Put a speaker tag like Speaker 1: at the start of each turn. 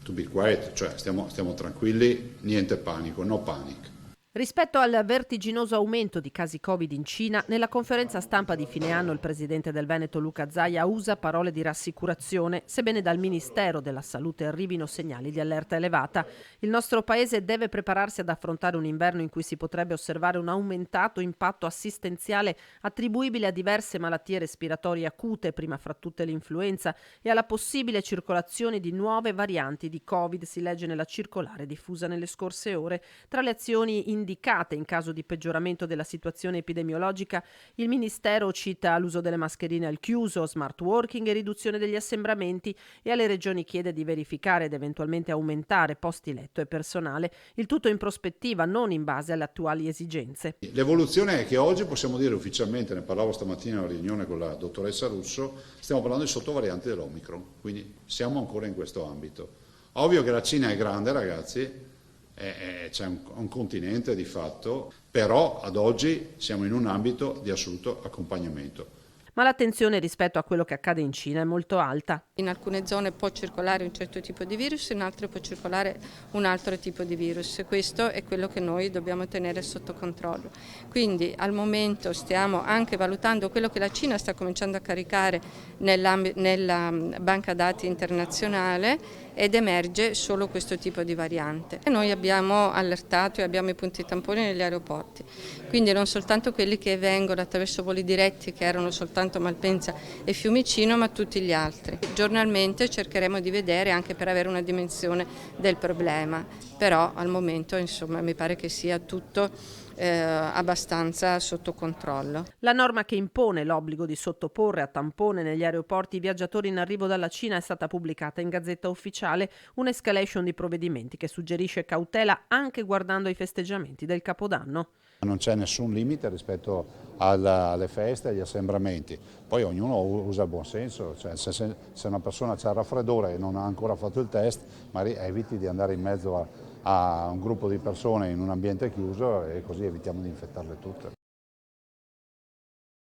Speaker 1: to be quiet, cioè stiamo tranquilli, niente panico, no panic.
Speaker 2: Rispetto al vertiginoso aumento di casi Covid in Cina, nella conferenza stampa di fine anno il presidente del Veneto Luca Zaia usa parole di rassicurazione, sebbene dal Ministero della Salute arrivino segnali di allerta elevata. Il nostro paese deve prepararsi ad affrontare un inverno in cui si potrebbe osservare un aumentato impatto assistenziale attribuibile a diverse malattie respiratorie acute, prima fra tutte l'influenza, e alla possibile circolazione di nuove varianti di Covid, si legge nella circolare diffusa nelle scorse ore. Tra le azioni indicate in caso di peggioramento della situazione epidemiologica, il Ministero cita l'uso delle mascherine al chiuso, smart working e riduzione degli assembramenti, e alle regioni chiede di verificare ed eventualmente aumentare posti letto e personale, il tutto in prospettiva, non in base alle attuali esigenze.
Speaker 1: L'evoluzione è che oggi possiamo dire ufficialmente, ne parlavo stamattina in una riunione con la dottoressa Russo, stiamo parlando di sottovarianti dell'Omicron, quindi siamo ancora in questo ambito. Ovvio che la Cina è grande, ragazzi, c'è un continente di fatto, però ad oggi siamo in un ambito di assoluto accompagnamento.
Speaker 2: Ma l'attenzione rispetto a quello che accade in Cina è molto alta.
Speaker 3: In alcune zone può circolare un certo tipo di virus, in altre può circolare un altro tipo di virus. Questo è quello che noi dobbiamo tenere sotto controllo. Quindi al momento stiamo anche valutando quello che la Cina sta cominciando a caricare nella banca dati internazionale, ed emerge solo questo tipo di variante. E noi abbiamo allertato e abbiamo i punti tamponi negli aeroporti, quindi non soltanto quelli che vengono attraverso voli diretti, che erano soltanto Malpensa e Fiumicino, ma tutti gli altri. Giornalmente cercheremo di vedere, anche per avere una dimensione del problema, però al momento insomma mi pare che sia tutto abbastanza sotto controllo.
Speaker 2: La norma che impone l'obbligo di sottoporre a tampone negli aeroporti i viaggiatori in arrivo dalla Cina è stata pubblicata in Gazzetta Ufficiale, un'escalation di provvedimenti che suggerisce cautela anche guardando ai festeggiamenti del Capodanno.
Speaker 1: Non c'è nessun limite rispetto alle feste e agli assembramenti, poi ognuno usa il buon senso, cioè se una persona ha il raffreddore e non ha ancora fatto il test, magari eviti di andare in mezzo a un gruppo di persone in un ambiente chiuso, e così evitiamo di infettarle tutte.